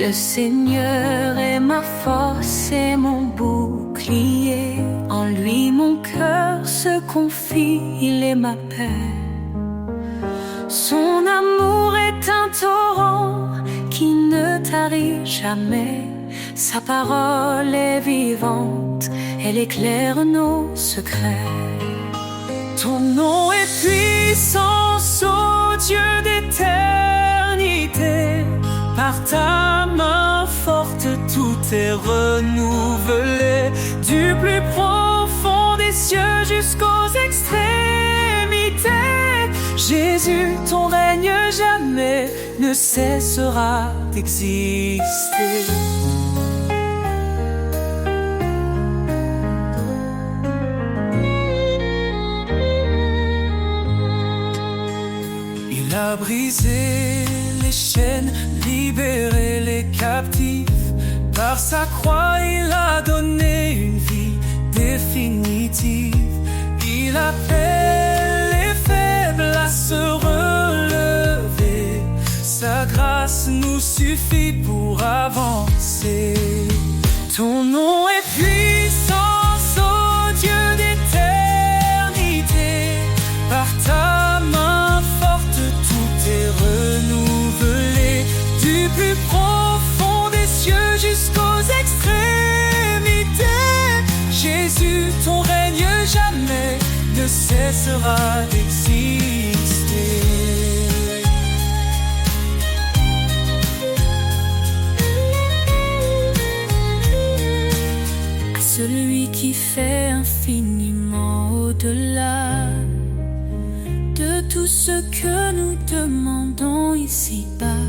Le Seigneur est ma force et mon bouclier. En lui mon cœur se confie, il est ma paix. Son amour est un torrent qui ne tarit jamais. Sa parole est vivante, elle éclaire nos secrets. Ton nom est puissance, ô Dieu d'éternité. Par ta main forte, tout est renouvelé. Du plus profond des cieux jusqu'aux extrémités. Jésus, ton règne jamais ne cessera d'exister. Il a brisé les chaînes, libéré les captifs. Par sa croix, il a donné une vie définitive. Il appelle les faibles à se relever. Sa grâce nous suffit pour avancer. Ton nom est puissance, ô Dieu d'éternité. Par ta main forte, tout est renouvelé. Du plus profond des cieux jusqu'aux extrémités. Jésus, ton règne jamais ne cessera d'exister. À celui qui fait infiniment au-delà de tout ce que nous demandons ici-bas.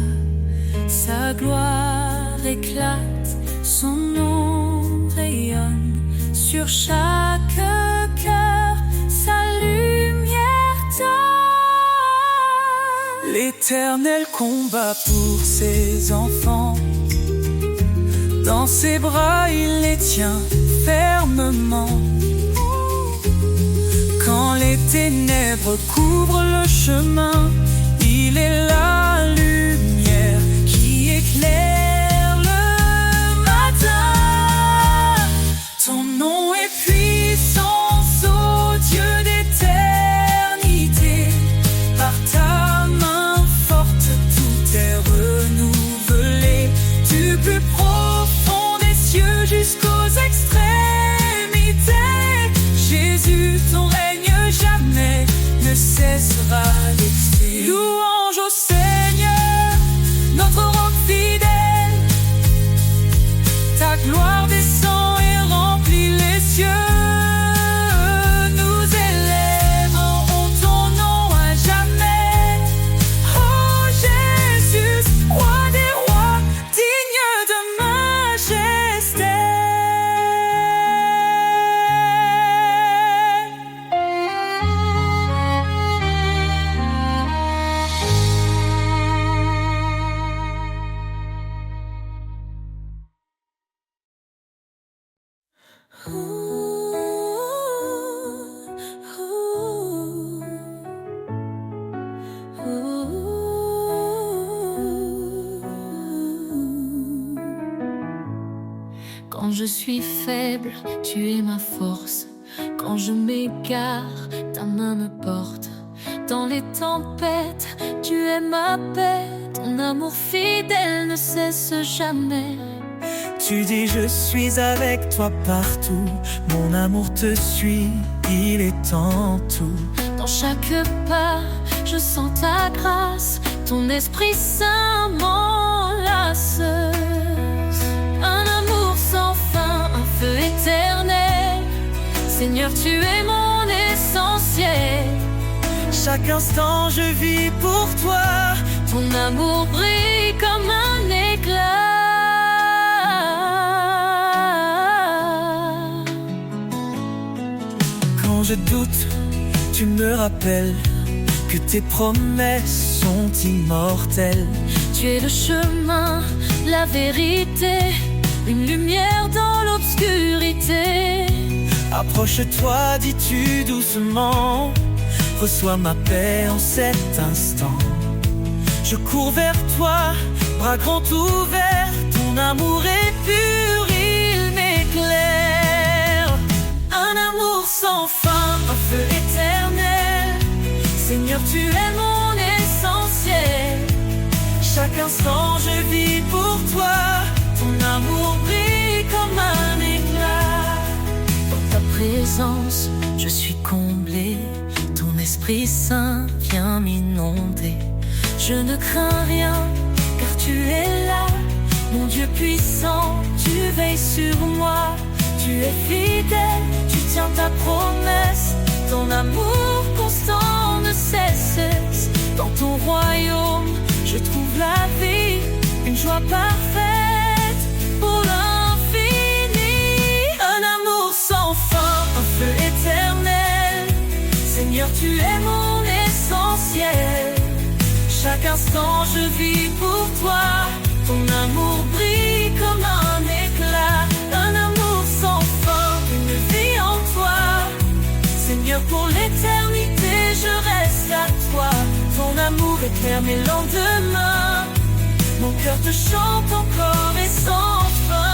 Sa gloire éclate, son nom rayonne sur chaque cœur, sa lumière donne. L'Éternel combat pour ses enfants. Dans ses bras, il les tient fermement. Quand les ténèbres couvrent le chemin, il est la lumière qui éclaire le matin. Ton nom est puissance, ô Dieu d'éternité. Par ta main forte, tout est renouvelé. Du plus profond des cieux jusqu'aux extrémités. Jésus, ton règne jamais ne cessera d'exister. Louange au Seigneur, notre roc fidèle. Ta gloire descend et remplit les cieux. Nous élèverons ton nom à jamais. Oh Jésus, roi des rois, digne de majesté. Quand je suis faible, tu es ma force. Quand je m'égare, ta main me porte. Dans les tempêtes, tu es ma paix. Ton amour fidèle ne cesse jamais. Tu dis je suis avec toi partout. Mon amour te suit, il est en tout. Dans chaque pas, je sens ta grâce. Ton Esprit Saint m'enlace. Un amour sans fin, un feu éternel. Seigneur, tu es mon essentiel. Chaque instant je vis pour toi. Ton amour brille comme un éclat. Quand je doute, tu me rappelles que tes promesses sont immortelles. Tu es le chemin, la vérité, une lumière dans l'obscurité. Approche-toi, dis-tu doucement, reçois ma paix en cet instant. Je cours vers toi, bras grands ouverts, ton amour est pur, il m'éclaire. Un amour sans fin, un feu éternel. Seigneur, tu es mon essentiel. Chaque instant je vis pour toi. Ton amour brille comme un éclat. Dans ta présence, je suis comblé. Ton Esprit Saint vient m'inonder. Je ne crains rien, car tu es là. Mon Dieu puissant, tu veilles sur moi. Tu es fidèle, tu tiens ta promesse. Ton amour constant ne cesse. Dans ton royaume, je trouve la vie, une joie parfaite pour l'infini. Un amour sans fin, un feu éternel. Seigneur, tu es mon essentiel. Chaque instant je vis pour toi. Ton amour brille comme un éclat. Un amour sans fin, une vie en toi. Seigneur, pour l'éternité je reste à toi. Ton amour éclaire mes lendemains. Mon cœur te chante encore et sans fin.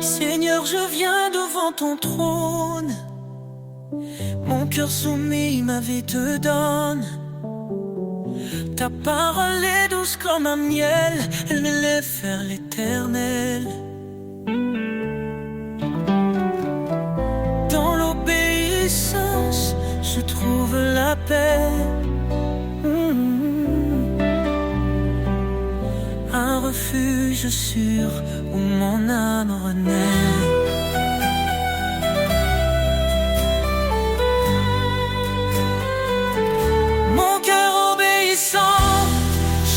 Seigneur, je viens devant ton trône. Mon cœur soumis, ma vie te donne. Ta parole est douce comme un miel. Elle m'élève vers l'éternel. Dans l'obéissance, je trouve la paix. Un refuge sûr où mon âme renaît. Mon cœur obéissant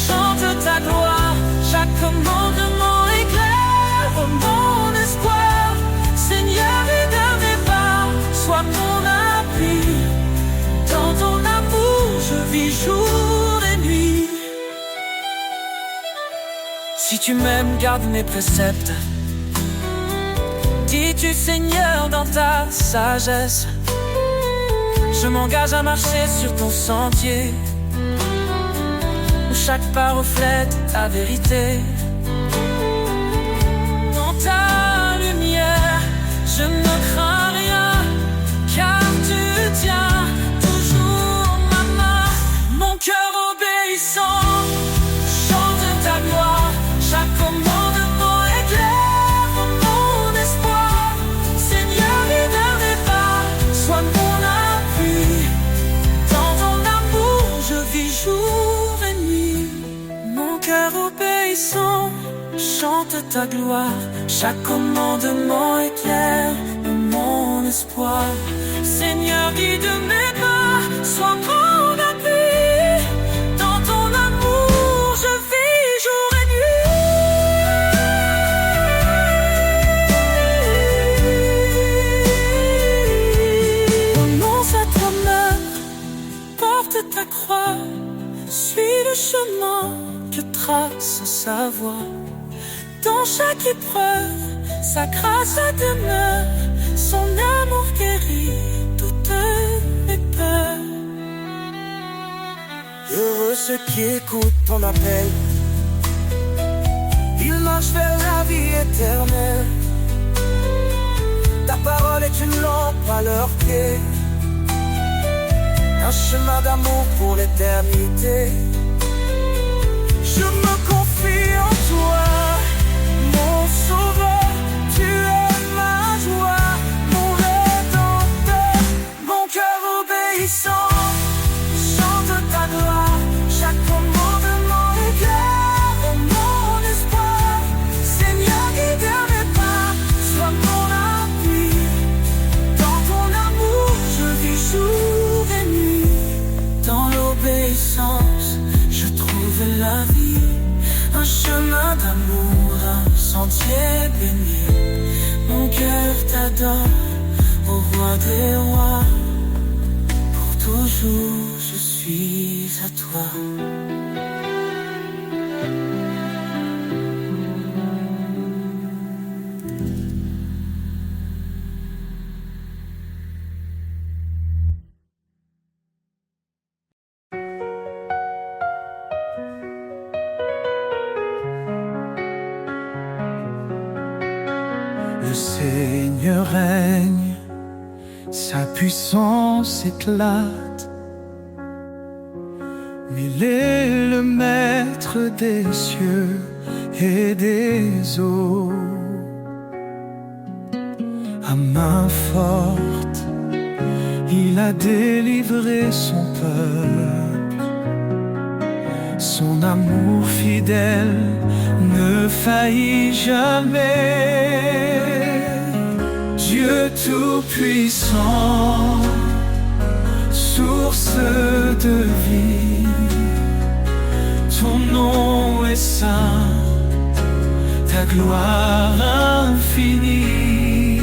chante ta gloire. Chaque commandement éclaire mon espoir. Seigneur, guide mes pas, sois mon appui. Dans ton amour je vis jour et nuit. Si tu m'aimes, garde mes préceptes. Dis-tu, Seigneur, dans ta sagesse. Je m'engage à marcher sur ton sentier, où chaque pas reflète ta vérité. Dans ta lumière, je ne crains rien, car tu tiens toujours ma main. Mon cœur obéissant chante ta gloire. Chaque commandement éclaire mon espoir. Seigneur, guide mes pas, sois mon appui. Dans ton amour je vis jour et nuit. Mon cœur obéissant chante ta gloire. Chaque commandement éclaire mon espoir. Seigneur, guide mes pas, sois mon appui. Dans ton amour je vis jour et nuit. Renonce à ta main, porte ta croix. Suis le chemin que trace sa voix. Dans chaque épreuve, sa grâce demeure. Son amour guérit toutes mes peurs. Heureux ceux qui écoutent ton appel. Ils marchent vers la vie éternelle. Ta parole est une lampe à leurs pieds, un chemin d'amour pour l'éternité. Je me confie en toi, mon sauveur. Tu es ma joie, mon rédempteur. Mon cœur obéissant chante ta gloire. Chaque commandement éclaire mon espoir. Seigneur, guide mes pas, sois mon appui. Dans ton amour je vis jour et nuit. Dans l'obéissance je trouve la vie, t'adore, ô roi des rois. Pour toujours je suis à toi. Le Seigneur règne, sa puissance éclate. Il est le maître des cieux et des eaux. À main forte, il a délivré son peuple. Son amour fidèle ne faillit jamais. Dieu tout-puissant, source de vie, ton nom est saint, ta gloire infinie.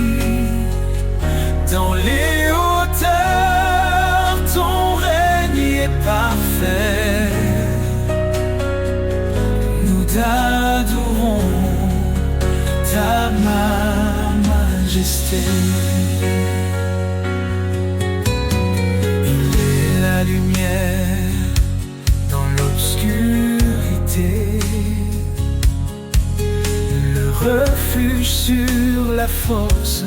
Dans les hauteurs, ton règne est parfait. Nous t'adorons, ta majesté. Il est la lumière dans l'obscurité, le refuge sur la force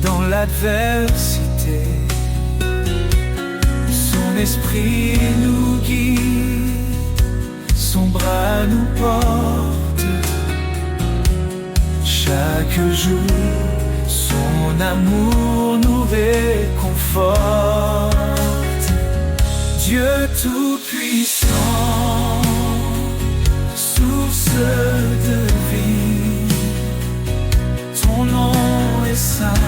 dans l'adversité. Son esprit nous guide, son bras nous porte. Chaque jour, son amour nous réconforte. Dieu tout-puissant, source de vie, ton nom est saint,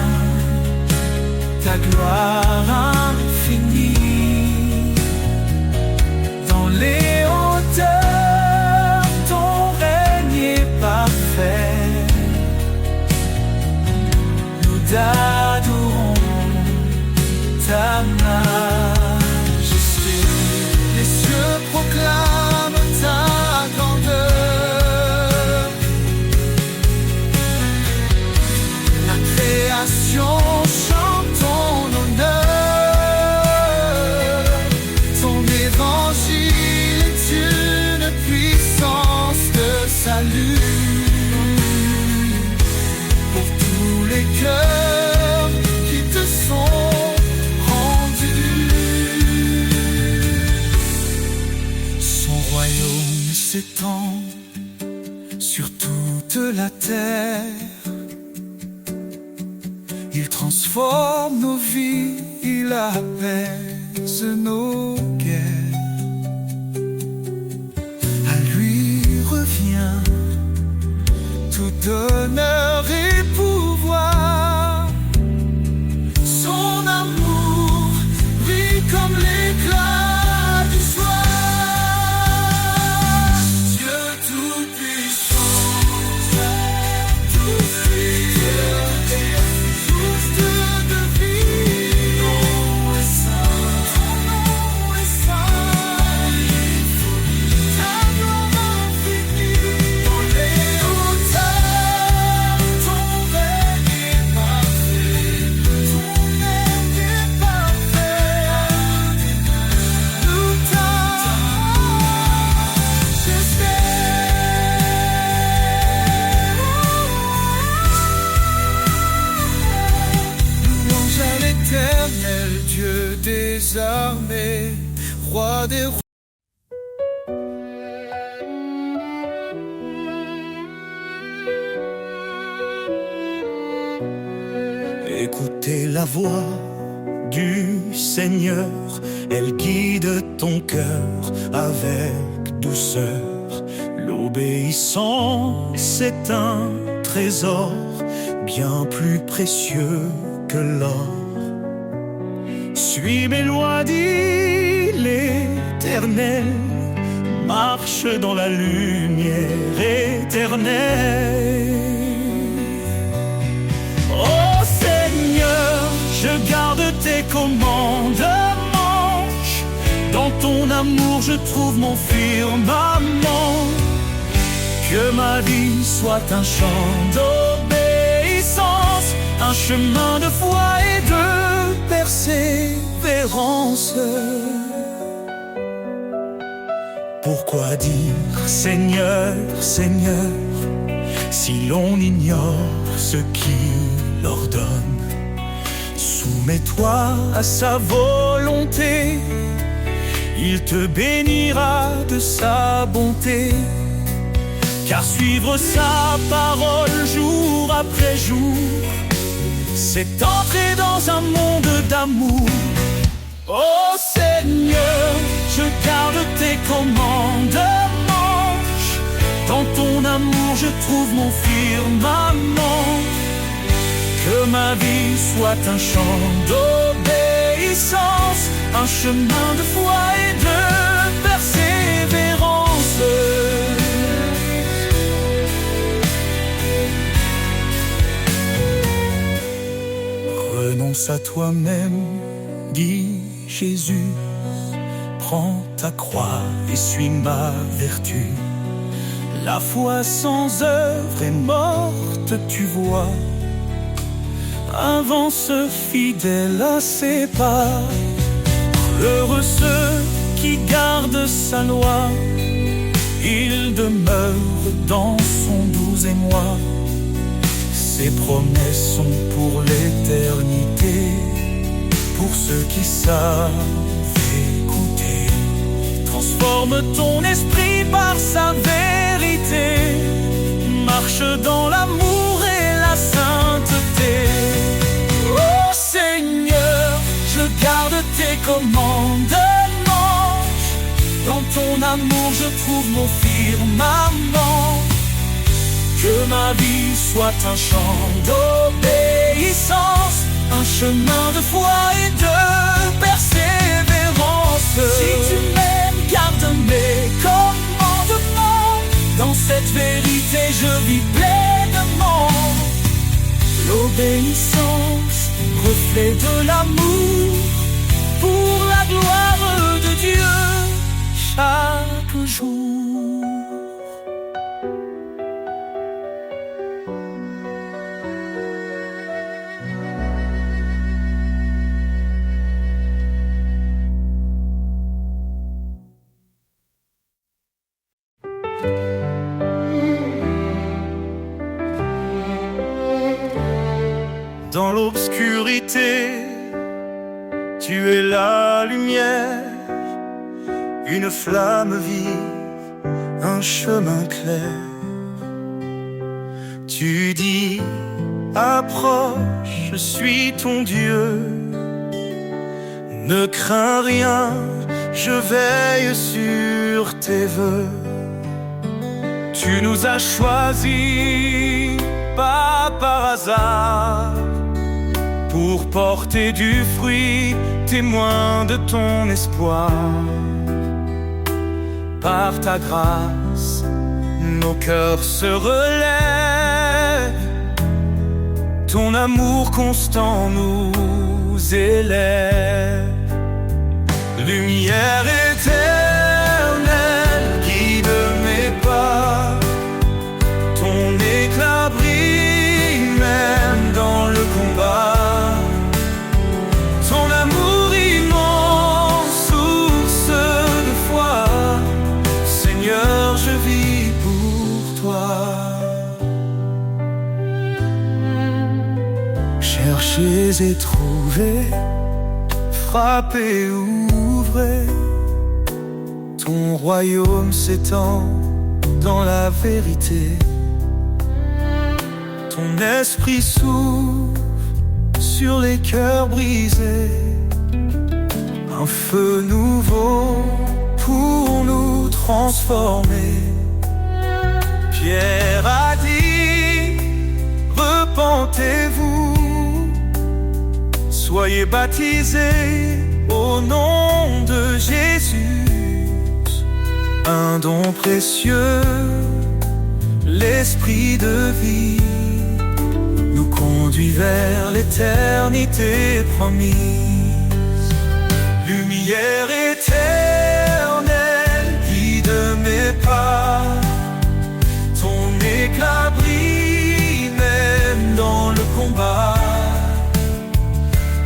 ta gloire infinie. Dans les hauteurs, ton règne est parfait. Nous t'adorons, ta majesté. Les cieux proclament ta grandeur. La création chante ton honneur. Ton évangile est une puissance de salut pour tous les cœurs qui te sont rendus. Son royaume s'étend sur toute la terre. Il transforme nos vies, il apaise nos guerres. À lui revient tout honneur et pouvoir. Son amour brille comme l'éclat du soir. Dieu tout-puissant, source de vie, ton nom est saint, ta gloire infinie. Dans les hauteurs, ton règne est parfait, ton règne est parfait. Nous louange à l'Éternel, Dieu des armées, roi des rois. Écoutez la voix du Seigneur, elle guide ton cœur avec douceur. L'obéissance est un trésor bien plus précieux que l'or. Suis mes lois, dit l'Éternel, marche dans la lumière éternelle. Oh, c'est tes commandements. Dans ton amour je trouve mon firmament. Que ma vie soit un chant d'obéissance, un chemin de foi et de persévérance. Pourquoi dire Seigneur, Seigneur, si l'on ignore ce qu'il ordonne? Soumets-toi à sa volonté, il te bénira de sa bonté. Car suivre sa parole jour après jour, c'est entrer dans un monde d'amour. Oh Seigneur, je garde tes commandements. Dans ton amour je trouve mon firmament. Que ma vie soit un chant d'obéissance, un chemin de foi et de persévérance. Renonce à toi-même, dit Jésus. Prends ta croix et suis ma vertu. La foi sans œuvre est morte, tu vois. Avance fidèle à ses pas. Heureux ceux qui gardent sa loi, il demeure dans son doux émoi. Ses promesses sont pour l'éternité, pour ceux qui savent écouter. Transforme ton esprit par sa vérité, marche dans l'amour et la sainteté. Oh Seigneur, je garde tes commandements. Dans ton amour je trouve mon firmament. Que ma vie soit un chant d'obéissance, un chemin de foi et de persévérance. Si tu m'aimes, garde mes commandements. Dans cette vérité je vis pleinement. L'obéissance, reflet de l'amour, pour la gloire de Dieu chaque jour. Dans l'obscurité, tu es la lumière, une flamme vive, un chemin clair. Tu dis, approche, je suis ton Dieu. Ne crains rien, je veille sur tes vœux. Tu nous as choisis, pas par hasard, pour porter du fruit, témoin de ton espoir. Par ta grâce, nos cœurs se relèvent. Ton amour constant nous élève. Lumière éternelle, guide mes pas. Ton éclat brille même dans le combat. Ton amour immense, source de foi. Seigneur, je vis pour toi. Cherchez et trouvez, frappez, ouvrez. Ton royaume s'étend dans la vérité. Ton esprit s'ouvre sur les cœurs brisés. Un feu nouveau pour nous transformer. Pierre a dit, repentez-vous, soyez baptisés au nom de Jésus. Un don précieux, l'esprit de vie, nous conduit vers l'éternité promise. Lumière éternelle, guide mes pas. Ton éclat brille même dans le combat.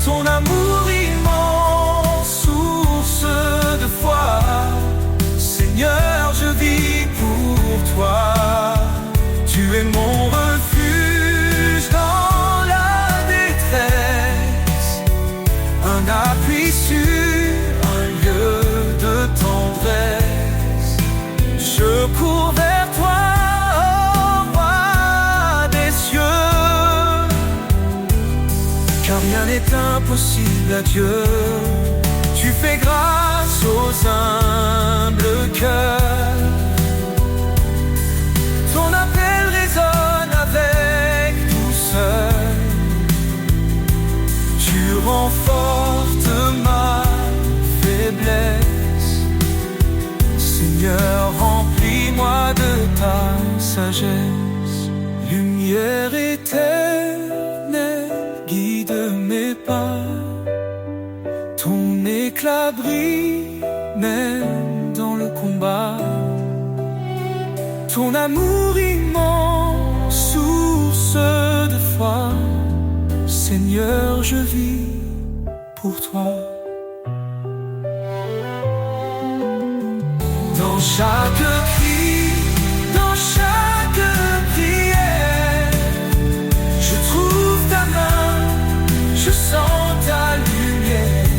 Ton amour immense, source de foi. Seigneur, je vis pour toi. Tu es mon refuge dans la détresse, un appui sûr, un lieu de tendresse. Je cours vers toi, ô roi des cieux, car rien n'est impossible à Dieu. Tu fais grâce aux humbles cœurs. Ton appel résonne avec douceur. Tu renforces ma faiblesse. Seigneur, remplis-moi de ta sagesse. Lumière éternelle, guide mes pas. Ton éclat brille même dans le combat. Ton amour immense, source de foi. Seigneur, je vis pour toi. Dans chaque cri, dans chaque prière, je trouve ta main, je sens ta lumière.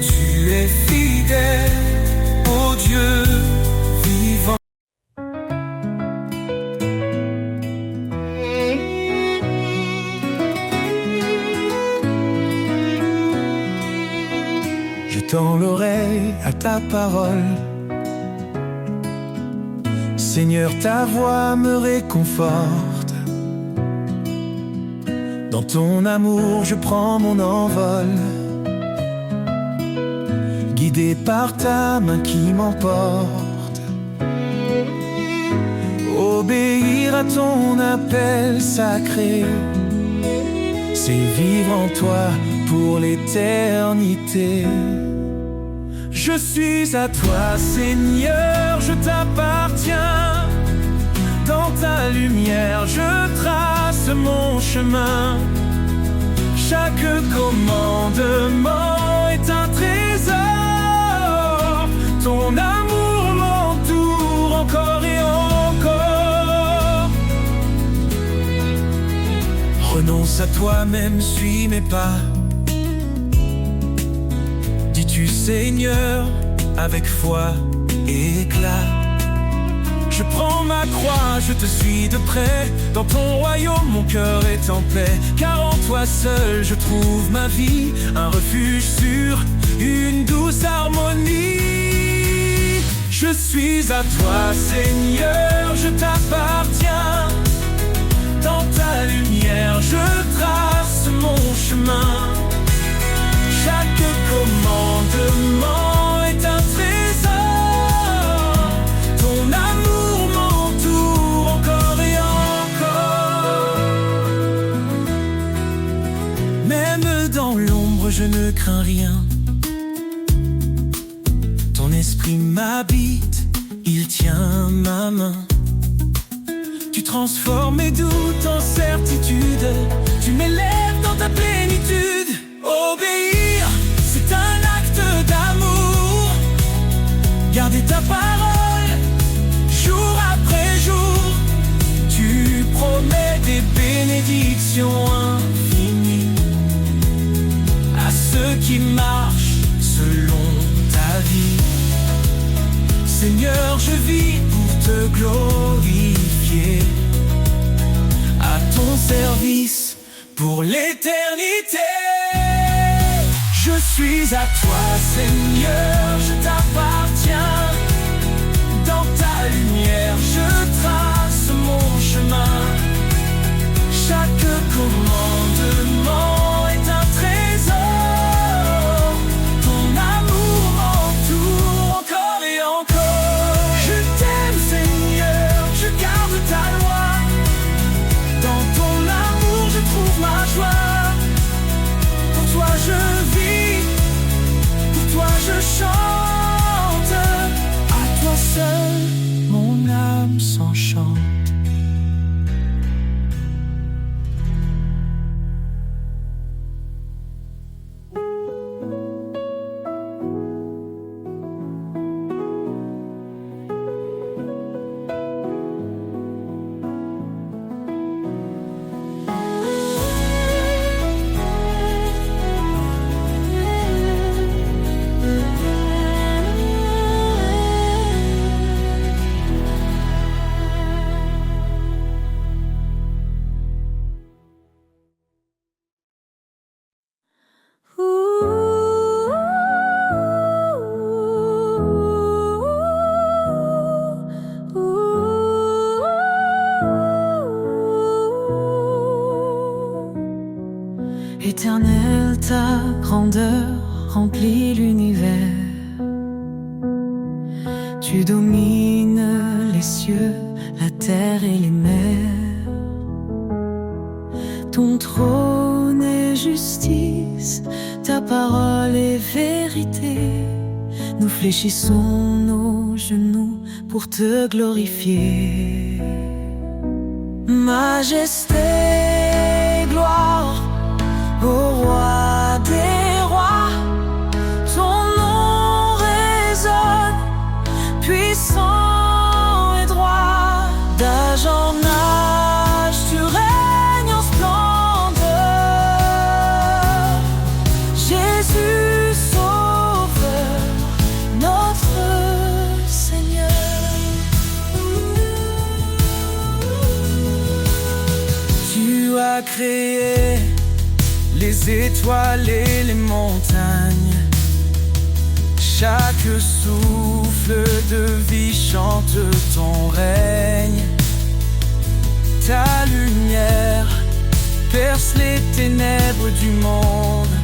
Tu es fidèle, ô Dieu vivant. Je tends l'oreille à ta parole. Seigneur, ta voix me réconforte. Dans ton amour, je prends mon envol, guidé par ta main qui m'emporte. Obéir à ton appel sacré, c'est vivre en toi pour l'éternité. Je suis à toi, Seigneur, je t'appartiens. Dans ta lumière, je trace mon chemin. Chaque commandement est un trésor. Ton amour m'entoure encore et encore. Renonce à toi-même, suis mes pas. Dis-tu, Seigneur, avec foi et éclat. Je prends ma croix, je te suis de près. Dans ton royaume, mon cœur est en paix. Car en toi seul, je trouve ma vie, un refuge sûr, une douce harmonie. Je suis à toi, Seigneur, je t'appartiens. Dans ta lumière, je trace mon chemin. Chaque commandement est un trésor. Ton amour m'entoure encore et encore. Même dans l'ombre, je ne crains rien. Ton esprit m'habite, il tient ma main. Tu transformes mes doutes en certitude. Tu m'élèves dans ta plénitude. Obéir, c'est un acte d'amour. Garder ta parole, jour après jour. Tu promets des bénédictions infinies à ceux qui marchent selon ta vie. Seigneur, je vis pour te glorifier, à ton service pour l'éternité. Je suis à toi, Seigneur, je t'appartiens. Dans ta lumière, je trace mon chemin. Chaque commandement est un trésor. Ton amour m'entoure encore et encore. Je t'aime, Seigneur, je garde ta loi. Dans ton amour, je trouve ma joie. Pour toi, je vis Éternel, ta grandeur remplit l'univers. Tu domines les cieux, la terre et les mers. Ton trône est justice, ta parole est vérité. Nous fléchissons nos genoux pour te glorifier. Majesté, gloire au roi des rois. Ton nom résonne, puissant et droit. D'âge en âge, tu règnes en splendeur. Jésus, Sauveur, notre Seigneur. Tu as créé les étoiles et les montagnes. Chaque souffle de vie chante ton règne. Ta lumière perce les ténèbres du monde.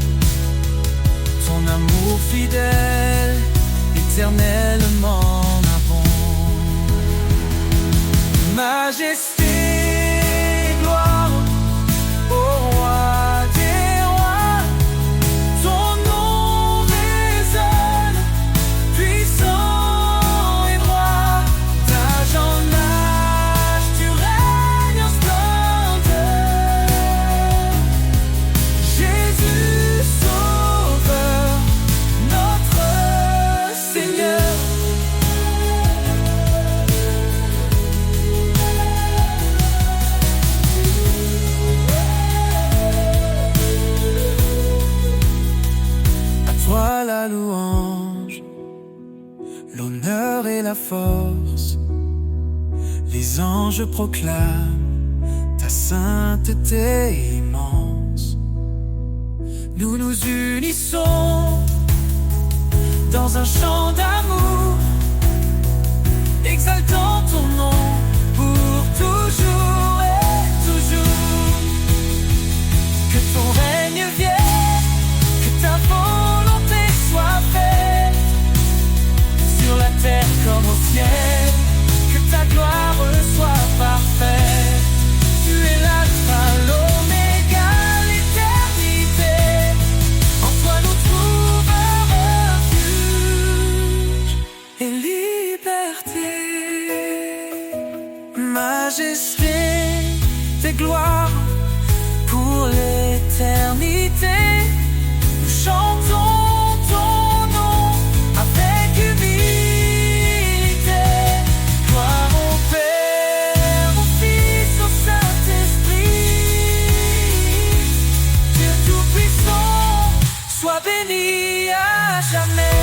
Ton amour fidèle, éternellement abonde. Majesté, gloire au roi des rois. Ton nom résonne, puissant et droit. D'âge en âge, tu règnes en splendeur. Jésus, Sauveur, notre Seigneur. À toi la louange, l'honneur et la force. Les anges proclament ta sainteté immense. Nous nous unissons dans un chant d'amour, exaltant ton nom pour toujours et toujours. Que ton règne vienne, que ta volonté soit faite, sur la terre comme au ciel, que ta gloire soit parfaite. Tu es l'alpha, l'oméga, l'éternité. En toi nous trouvons refuge et liberté. Majesté, tes gloires pour l'éternité. Nous chantons ton nom avec humilité. Gloire au Père, au Fils, au Saint-Esprit. Dieu Tout-Puissant, sois béni à jamais.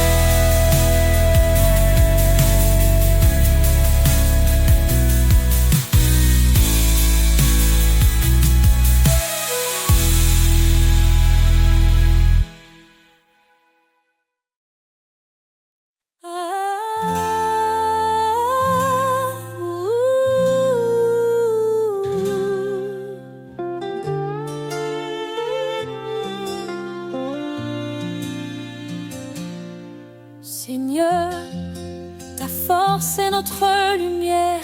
Seigneur, ta force est notre lumière.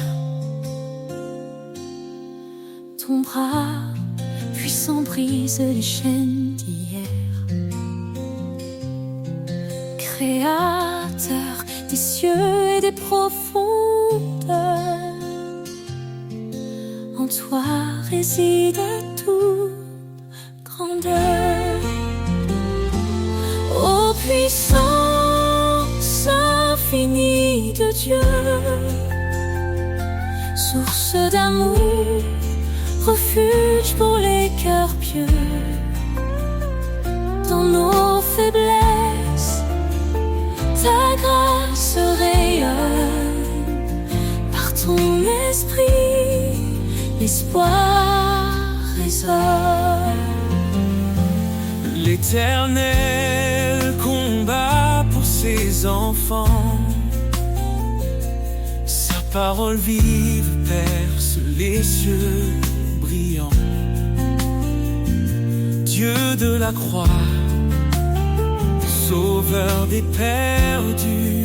Ton bras puissant brise les chaînes d'hier. Créateur des cieux et des profondeurs, en toi réside toute grandeur. Ô puissance infinie de Dieu, source d'amour, refuge pour les cœurs pieux. Dans nos faiblesses, ta grâce rayonne. Par ton esprit, l'espoir résonne. L'Éternel combat pour ses enfants. Sa parole vive perce les cieux brillants. Dieu de la croix, Sauveur des perdus,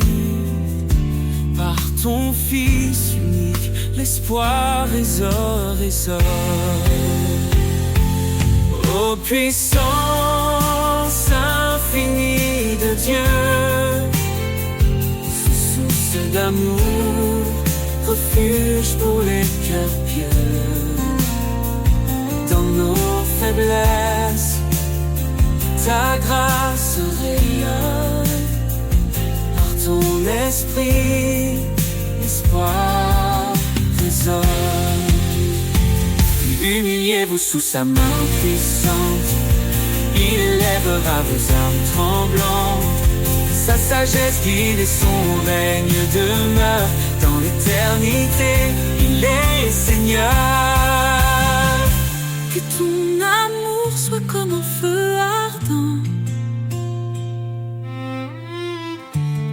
par ton Fils unique, l'espoir résore. Ô puissance infinie de Dieu, source d'amour, refuge pour les cœurs pieux. Dans nos faiblesses, ta grâce rayonne. Par ton esprit, l'espoir résonne. Humiliez-vous sous sa main puissante, il élèvera vos âmes tremblantes. Sa sagesse guide et son règne demeure. Dans l'éternité, il est Seigneur. Que ton amour soit comme un feu ardent,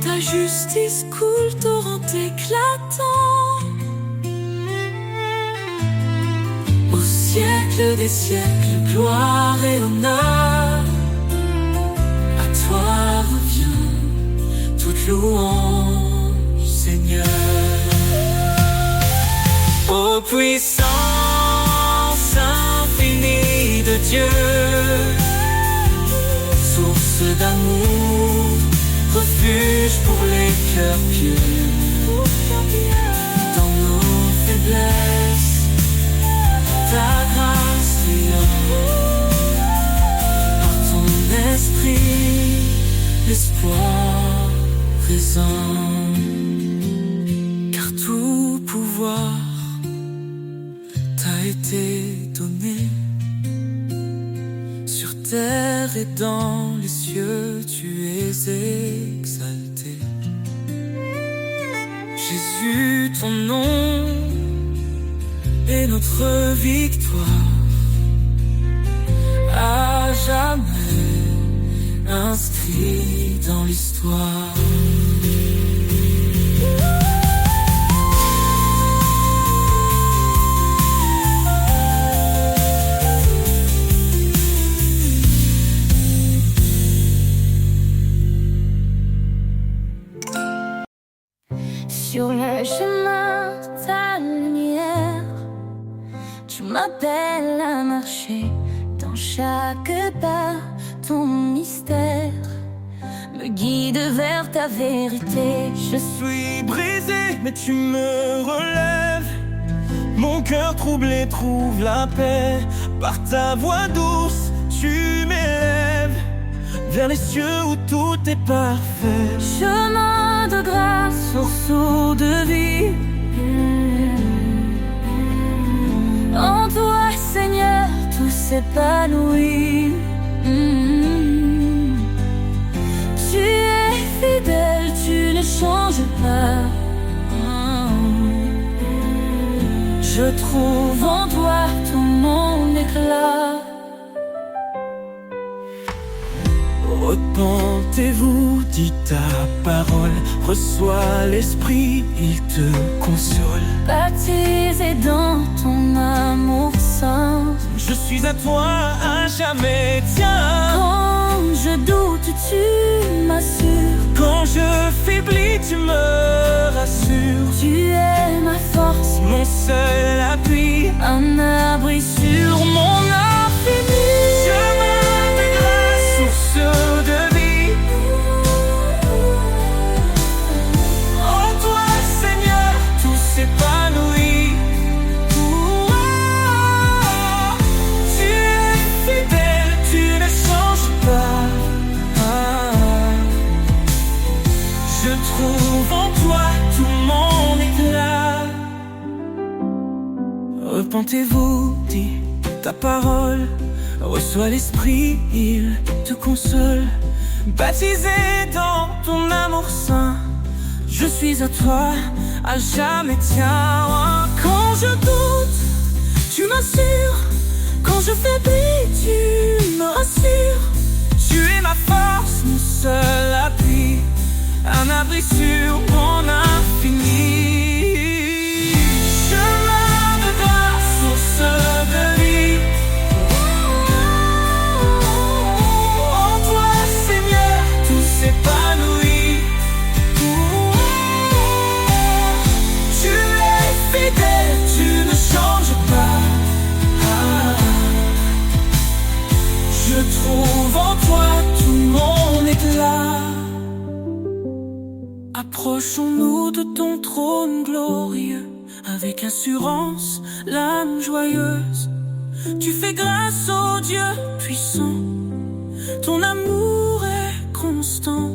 ta justice coule, torrent éclatant. Au siècle des siècles, gloire et honneur, à toi revient toute louange, Seigneur. Ô puissance infinie de Dieu, source d'amour, refuge pour les cœurs pieux. Dans nos faiblesses, ta grâce rayonne. Par ton esprit, l'espoir résonne. Car tout pouvoir t'a été donné, sur terre et dans les cieux, tu es exalté. Jésus, ton nom est notre victoire, à jamais inscrit dans l'histoire. Sur le chemin, ta lumière, tu m'appelles à marcher. Dans chaque pas, ton mystère me guide vers ta vérité. Je suis brisé, mais tu me relèves. Mon cœur troublé trouve la paix. Par ta voix douce, tu m'élèves vers les cieux où tout est parfait. Chemin de grâce, source de vie, en toi, Seigneur, tout s'épanouit. Tu es fidèle, tu ne changes pas. Je trouve en toi tout mon éclat. Repentez-vous, dit ta parole. Reçois l'Esprit, il te console. Baptisé dans ton amour saint, Je suis à toi à jamais, tiens. quand je doute, tu m'assures. Quand je faiblis, tu me rassures. Tu es ma force, Mon seul appui, un abri sur mon infini. chemin de grâce, source de vie. En toi, Seigneur, tout s'épanouit. Tu es fidèle, tu ne changes pas. Je trouve en toi tout mon éclat. Repentez-vous, dit ta parole. Reçois l'Esprit, il te console. Baptisé dans ton amour saint, je suis à toi, à jamais tiens. Quand je doute, tu m'assures. Quand je faiblis, tu me rassures. Tu es ma force, mon seul appui, un abri sur mon infini. Chemin de grâce, source de vie. trouve en toi tout mon éclat. Approchons-nous de ton trône glorieux, avec assurance, l'âme joyeuse. Tu fais grâce au Dieu puissant, ton amour est constant.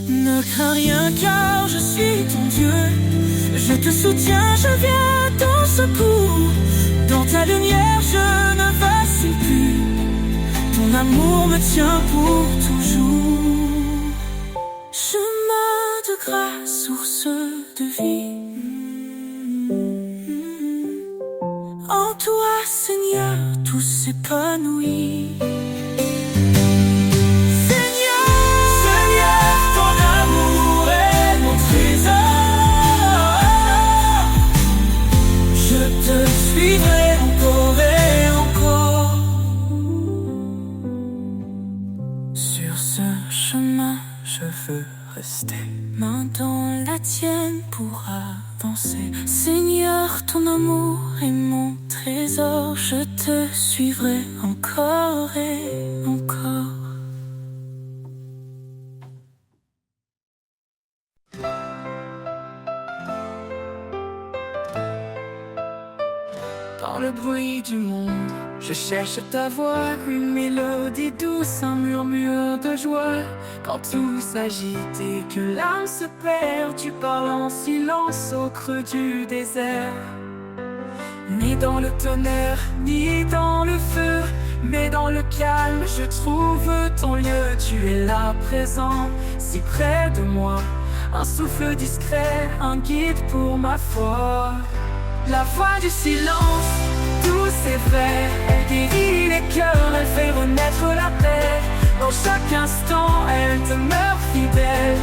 Ne crains rien car je suis ton Dieu. Je te soutiens, je viens à ton secours. Dans ta lumière je ne vacille plus. Ton amour me tient pour toujours. Chemin de grâce, source de vie. En toi, Seigneur, tout s'épanouit. Seigneur, ton amour est mon trésor. Je te suivrai encore et encore. Sur ce chemin, je veux rester main dans la tienne pour avancer. Seigneur, ton amour est mon trésor. Je te suivrai encore et encore. Dans le bruit du monde, je cherche ta voix, une mélodie douce, un murmure de joie. Quand tout s'agite et que l'âme se perd, tu parles en silence au creux du désert. Ni dans le tonnerre, ni dans le feu, mais dans le calme, je trouve ton lieu. Tu es là présent, si près de moi, un souffle discret, un guide pour ma foi. La voix du silence, douce et vraie, elle guérit les cœurs, elle fait renaître la paix. Dans chaque instant, elle demeure fidèle,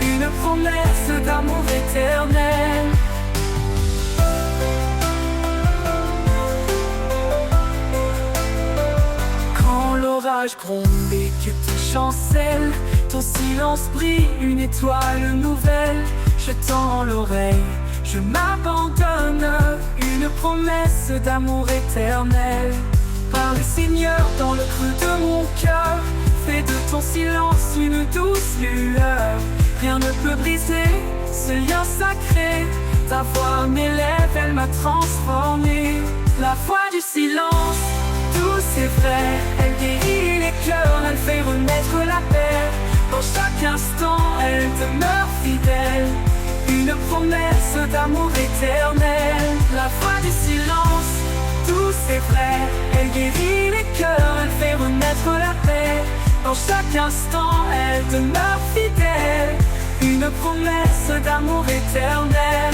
une promesse d'amour éternel. Quand l'orage gronde et que tout chancelle, ton silence brille, une étoile nouvelle. Je tends l'oreille, je m'abandonne, une promesse d'amour éternel. Parle Seigneur dans le creux de mon cœur, fais de ton silence une douce lueur. Rien ne peut briser ce lien sacré, ta voix m'élève, elle m'a transformé. La voix du silence, douce et vraie, elle guérit les cœurs, elle fait renaître la paix. Dans chaque instant, elle demeure fidèle, une promesse d'amour éternel. La voix du silence, douce et vraie, elle guérit les cœurs, elle fait renaître la paix. Dans chaque instant, elle demeure fidèle, une promesse d'amour éternel.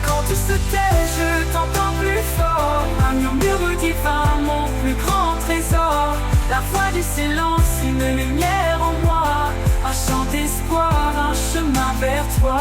Quand tout se tait, je t'entends plus fort, un murmure divin, mon plus grand trésor. La voix du silence, une lumière en moi, un chant d'espoir, un chemin vers toi.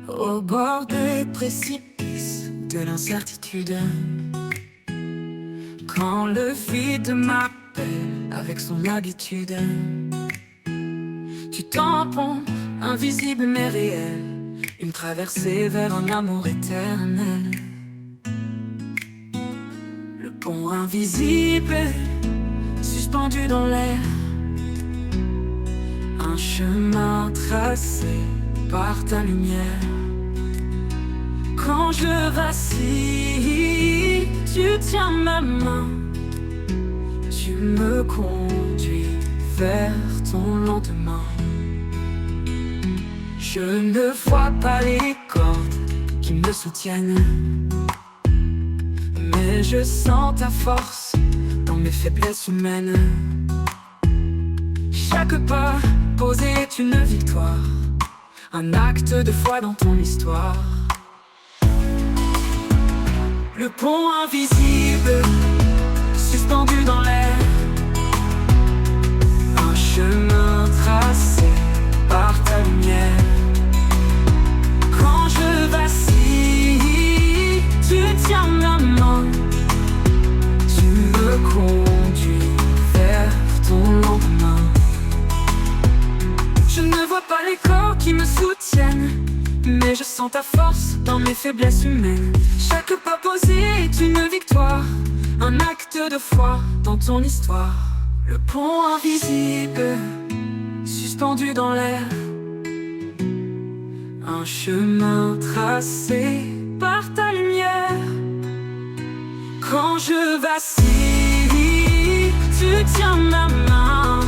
Au bord des précipices de l'incertitude, quand le vide m'appelle avec son habitude, tu tampons, invisible mais réel, une traversée vers un amour éternel. Le pont invisible, suspendu dans l'air, un chemin tracé par ta lumière. Quand je vacille, tu tiens ma main, tu me conduis vers ton lendemain. Je ne vois pas les cordes qui me soutiennent, mais je sens ta force dans mes faiblesses humaines. Chaque pas posé est une victoire, un acte de foi dans ton histoire. Le pont invisible, suspendu dans l'air, un chemin tracé par ta lumière. Quand je vacille, tu tiens ma main, tu me conduis vers ton lendemain. Je ne vois pas les corps qui me soutiennent, mais je sens ta force dans mes faiblesses humaines. Chaque pas posé est une victoire, un acte de foi dans ton histoire. Le pont invisible, suspendu dans l'air, un chemin tracé par ta lumière. Quand je vacille, tu tiens ma main,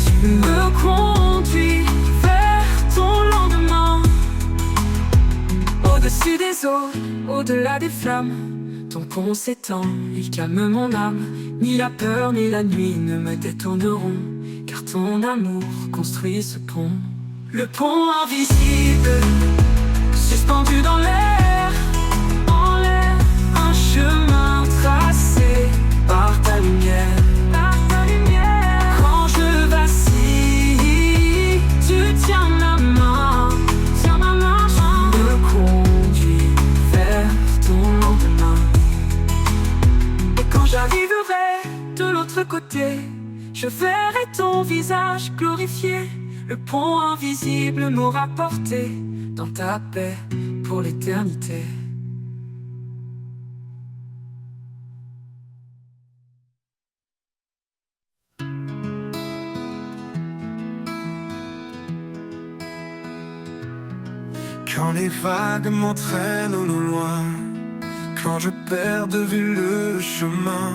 tu me conduis vers ton lendemain. Au-dessus des eaux, au-delà des flammes, ton pont s'étend, il calme mon âme. Ni la peur ni la nuit ne me détourneront, car ton amour construit ce pont. Le pont invisible, suspendu dans l'air, en l'air, un chemin tracé par ta lumière. Quand je vacille, tu tiens ma main, tu me conduis vers ton lendemain. Et quand j'arriverai de l'autre côté, je verrai ton visage glorifié. Le pont invisible m'aura porté dans ta paix pour l'éternité. Quand les vagues m'entraînent au loin, quand je perds de vue le chemin,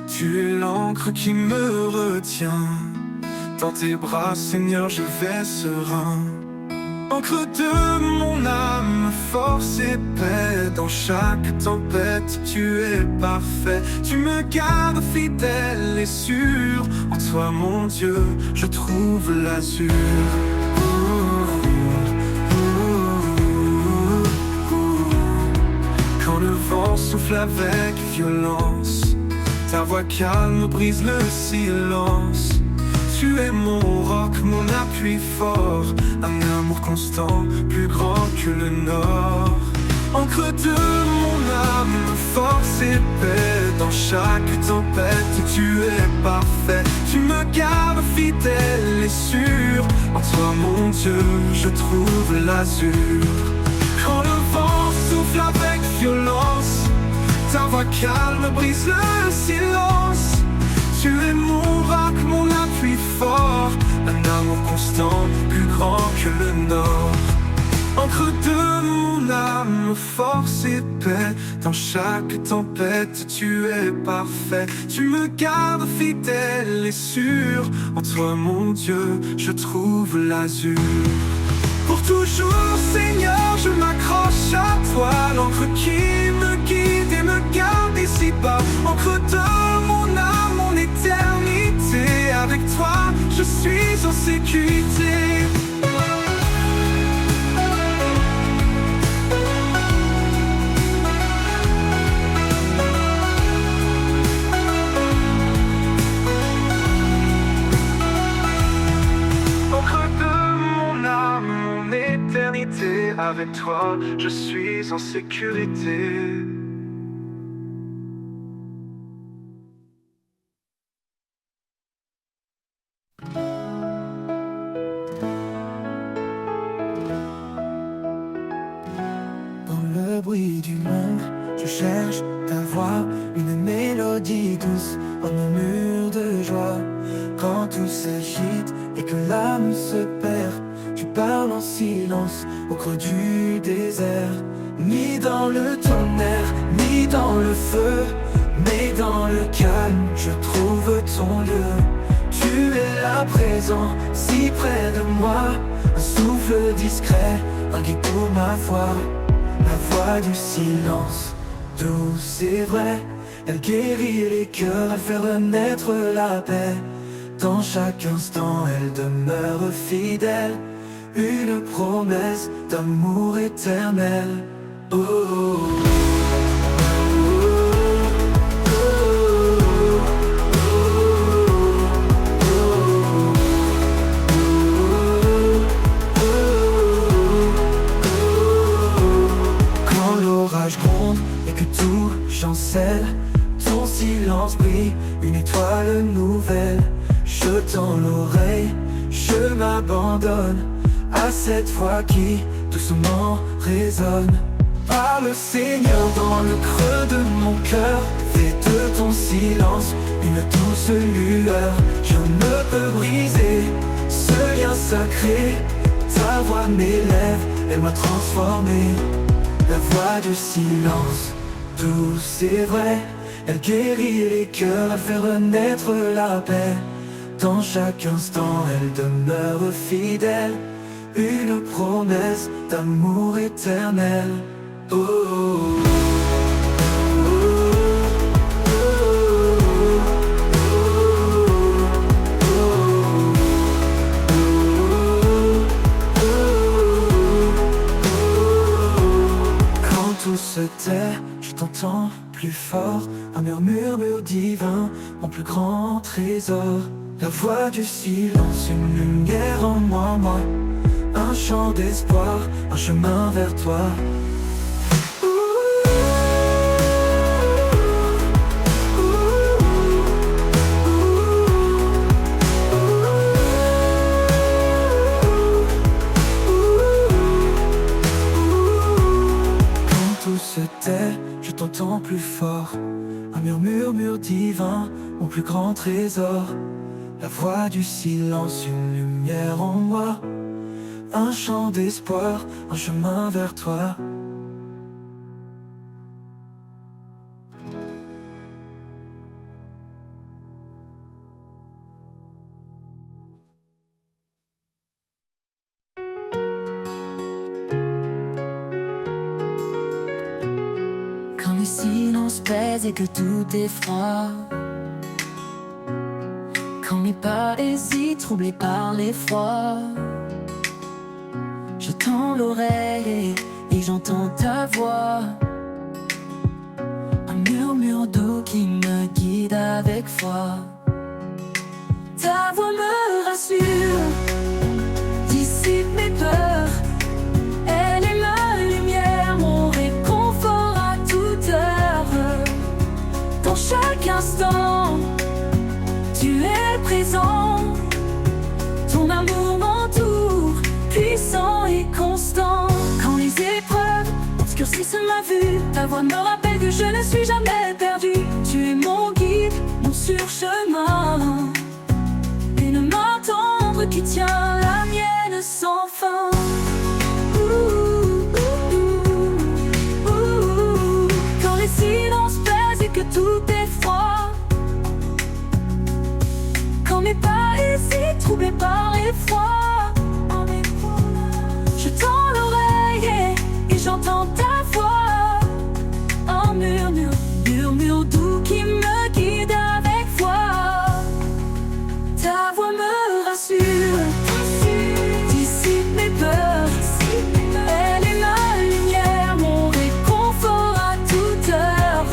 tu es l'encre qui me retient. Dans tes bras, Seigneur, je vais serein. Encre de mon âme, force et paix. Dans chaque tempête, tu es parfait. Tu me gardes fidèle et sûr. En toi, mon Dieu, je trouve l'azur. Quand le vent souffle avec violence, ta voix calme brise le silence. Tu es mon roc, mon appui fort, un amour constant, plus grand que le nord. Encre de mon âme, force et paix. Dans chaque tempête, tu es parfait. Tu me gardes fidèle et sûr. En toi, mon Dieu, je trouve l'azur. Quand le vent souffle avec violence, ta voix calme brise le silence. Tu es mon roc, mon appui fort, un amour constant, plus grand que le nord. Encre de mon âme, force et paix. Dans chaque tempête, tu es parfait. Tu me gardes fidèle et sûr. En toi, mon Dieu, je trouve l'azur. Pour toujours, Seigneur, je m'accroche à toi. L'encre qui me guide et me garde ici-bas. Encre de mon âme, mon éternité. Avec toi, je suis en sécurité. Encre de mon avec toi, je suis en sécurité. Dans le bruit du monde, je cherche ta voix, une mélodie douce, un murmure de joie. Quand tout s'agite et que l'âme se perd, tu parles en silence au creux du désert. Ni dans le tonnerre, ni dans le feu, mais dans le calme, je trouve ton lieu. Tu es là présent, si près de moi, un souffle discret, un guide pour ma foi. La voix du silence, douce et vraie, elle guérit les cœurs, elle fait renaître la paix. Dans chaque instant, elle demeure fidèle, une promesse d'amour éternel. Oh, oh, oh. Chancelle, ton silence brille, une étoile nouvelle. Je tends l'oreille, je m'abandonne à cette voix qui doucement résonne. Parle Seigneur dans le creux de mon cœur, fais de ton silence une douce lueur. Je ne peux briser ce lien sacré, ta voix m'élève, elle m'a transformé. La voix du silence, douce et vraie, elle guérit les cœurs, elle fait renaître la paix. Dans chaque instant, elle demeure fidèle, une promesse d'amour éternel. Oh, oh, oh. Se tait, je t'entends plus fort, un murmure divin, mon plus grand trésor. La voix du silence, une lumière en moi, un chant d'espoir, un chemin vers toi. Je t'entends plus fort, un murmure divin, mon plus grand trésor. La voix du silence, une lumière en moi, un chant d'espoir, un chemin vers toi. Le silence pèse et que tout est froid, quand mes pas hésitent, troublés par l'effroi, je tends l'oreille et j'entends ta voix, un murmure doux qui me guide avec foi. Ta voix me rassure, dissipe mes peurs, elle est ma lumière, mon réconfort à toute heure. Dans chaque instant, tu es présent, ton amour m'entoure, puissant et constant. Quand les épreuves obscurcissent ma vue, ta voix me rappelle que je ne suis jamais perdu. Tu es mon guide, mon surchemin, une main tendre qui tient la mienne sans fin. Quand les silences pèsent et que tout est froid, quand mes pas hésitent, troublés par l'effroi, je tends l'oreille et j'entends ta voix, un murmure doux qui me guide avec foi. Ta voix me rassure, dissipe mes peurs, elle est ma lumière, mon réconfort à toute heure.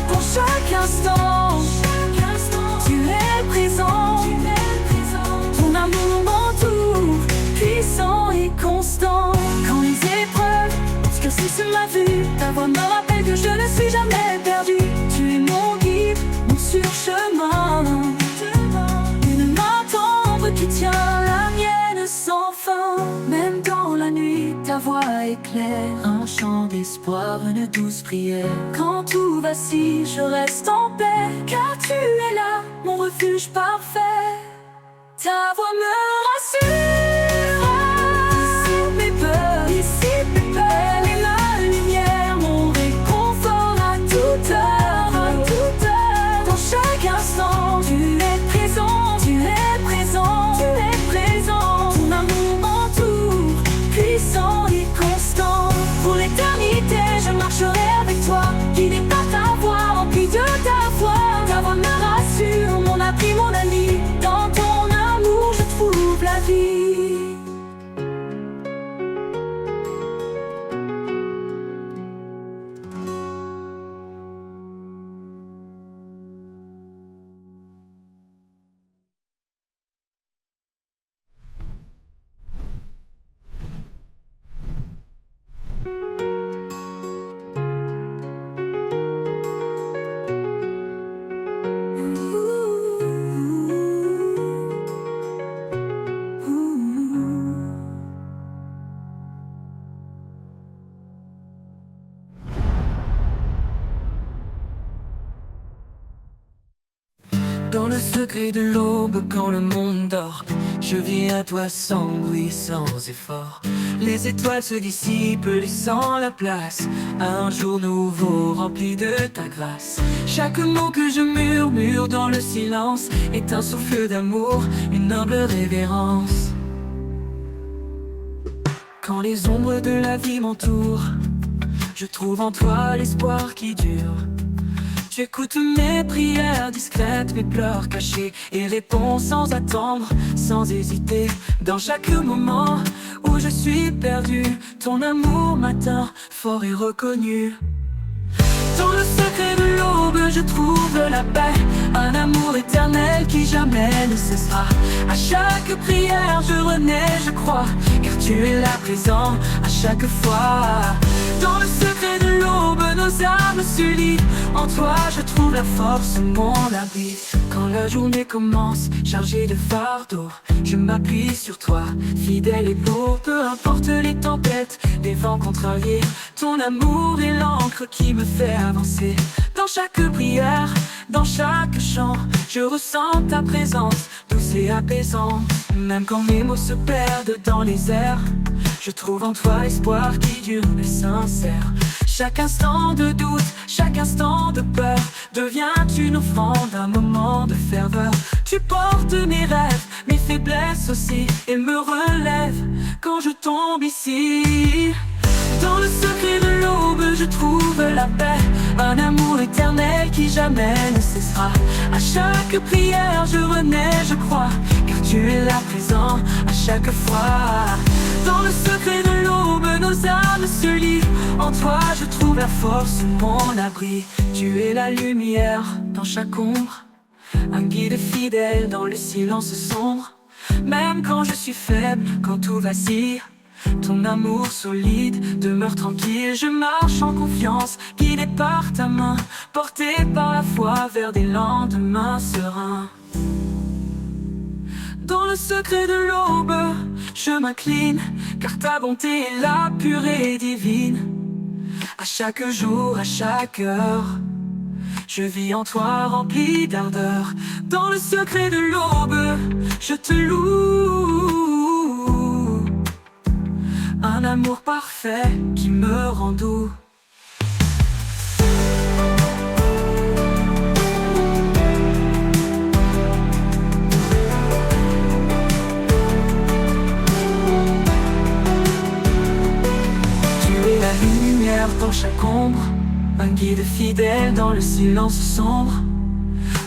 Pour chaque instant, tu es présent, ton amour m'entoure, puissant et constant. Quand ma vue. Ta voix me rappelle que je ne suis jamais perdu. Tu es mon guide, mon surchemin. Une main tendre qui tient la mienne sans fin. Même dans la nuit, ta voix éclaire un chant d'espoir, une douce prière. Quand tout vacille, je reste en paix, car tu es là, mon refuge parfait. Ta voix me rassure, dissipe mes peurs, dissipe mes peurs. Elle est la lumière, mon réconfort à toute heure, à toute heure. Dans chaque instant, tu es présent, tu es présent, tu es présent. Ton amour m'entoure, puissant et constant. Pour l'éternité, je marcherai avec toi, guidé par ta voix, rempli de ta foi. Ta voix me rassure, mon abri, mon ami. Dans ton amour, je trouve la vie. Dans le secret de l'aube, quand le monde dort, je viens à toi sans bruit, sans effort. Les étoiles se dissipent, laissant la place à un jour nouveau rempli de ta grâce. Chaque mot que je murmure dans le silence est un souffle d'amour, une humble révérence. Quand les ombres de la vie m'entourent, je trouve en toi l'espoir qui dure. Tu écoutes mes prières discrètes, mes pleurs cachés, et réponds sans attendre, sans hésiter. Dans chaque moment où je suis perdu, ton amour m'atteint, fort et reconnu. Dans le secret de l'aube, je trouve la paix, un amour éternel qui jamais ne cessera. À chaque prière, je renais, je crois, car tu es là présent à chaque fois. Dans le secret de l'aube, nos âmes s'unissent. En toi, je trouve la force, mon abri. Quand la journée commence, chargée de fardeaux, je m'appuie sur toi, fidèle et beau. Peu importe les tempêtes, les vents contrariés, ton amour est l'encre qui me fait avancer. Dans chaque prière, dans chaque chant, je ressens ta présence, douce et apaisante. Même quand mes mots se perdent dans les airs, je trouve en toi l'espoir qui dure et sincère. Chaque instant de doute, chaque instant de peur devient une offrande, un moment de ferveur. Tu portes mes rêves, mes faiblesses aussi, et me relèves quand je tombe ici. Dans le secret de l'aube, je trouve la paix, un amour éternel qui jamais ne cessera. À chaque prière, je renais, je crois, car tu es là présent à chaque fois. Dans le secret de l'aube, nos âmes se lient. En toi, je trouve la force, mon abri. Tu es la lumière dans chaque ombre, un guide fidèle dans le silence sombre. Même quand je suis faible, quand tout vacille, ton amour solide demeure tranquille. Je marche en confiance, guidé par ta main, porté par la foi vers des lendemains sereins. Dans le secret de l'aube, je m'incline, car ta bonté est la pure et divine. À chaque jour, à chaque heure, je vis en toi rempli d'ardeur. Dans le secret de l'aube, je te loue, un amour parfait qui me rend doux. Dans chaque ombre, un guide fidèle dans le silence sombre.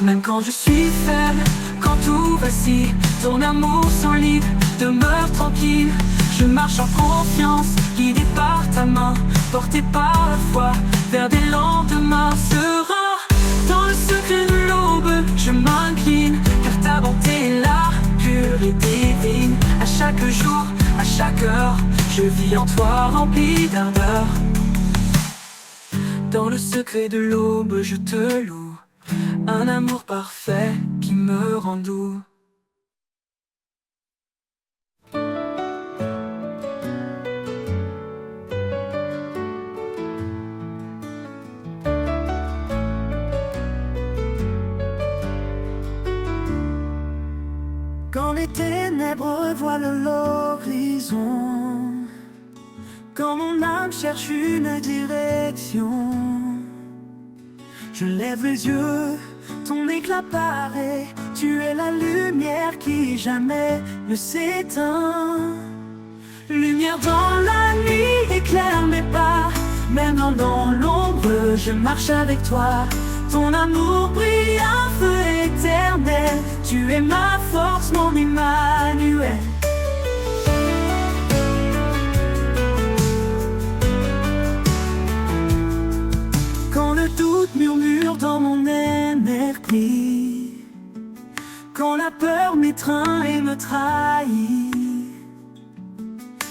Même quand je suis faible, quand tout vacille, ton amour solide demeure tranquille. Je marche en confiance, guidé par ta main, porté par la foi vers des lendemains sereins. Dans le secret de l'aube, je m'incline, car ta bonté est là, pure et divine. À chaque jour, à chaque heure, je vis en toi rempli d'ardeur. Dans le secret de l'aube, je te loue. Un amour parfait qui me rend doux. Quand les ténèbres voilent l'horizon, quand mon âme cherche une direction, je lève les yeux, ton éclat paraît. Tu es la lumière qui jamais ne s'éteint. Lumière dans la nuit, éclaire mes pas. Même dans l'ombre, je marche avec toi. Ton amour brille, un feu éternel. Tu es ma force, mon Emmanuel. Quand le doute murmure dans mon esprit, quand la peur m'étreint et me trahit,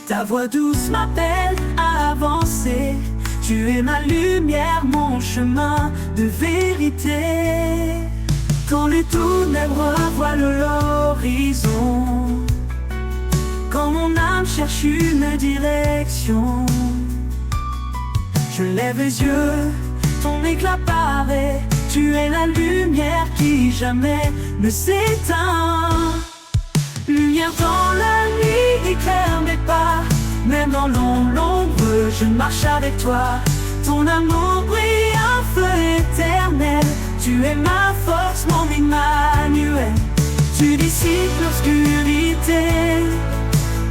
ta voix douce m'appelle à avancer. Tu es ma lumière, mon chemin de vérité. Quand les ténèbres voilent l'horizon, quand mon âme cherche une direction, je lève les yeux, ton éclat paraît. Tu es la lumière qui jamais ne s'éteint. Lumière dans la nuit, éclaire mes pas. Même dans l'ombre, je marche avec toi. Ton amour brille, un feu éternel. Tu es ma force, mon Emmanuel. Tu dissipes l'obscurité.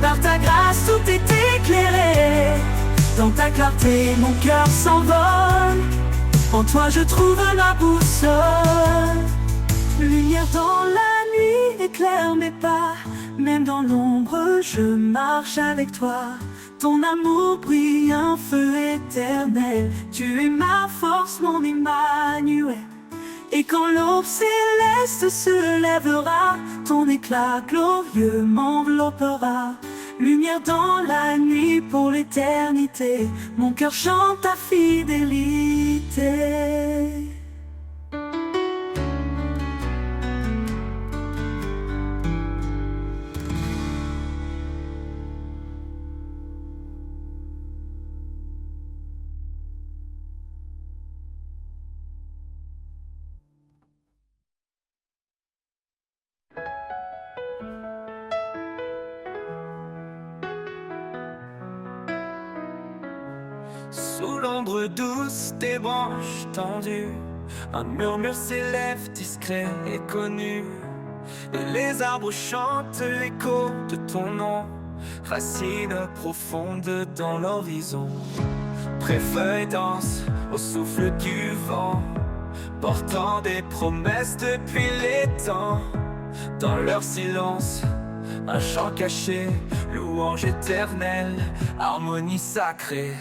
Par ta grâce, tout est éclairé. Dans ta clarté, mon cœur s'envole. En toi, je trouve la boussole. Lumière dans la nuit, éclaire mes pas. Même dans l'ombre, je marche avec toi. Ton amour brille, un feu éternel. Tu es ma force, mon Emmanuel. Et quand l'aube céleste se lèvera, ton éclat glorieux m'enveloppera. Lumière dans la nuit pour l'éternité, mon cœur chante ta fidélité. Sous l'ombre douce des branches tendues, un murmure s'élève discret et connu. Et les arbres chantent l'écho de ton nom, racines profondes dans l'horizon. Près-feuilles dansent au souffle du vent, portant des promesses depuis les temps. Dans leur silence, un chant caché, louange éternelle, harmonie sacrée.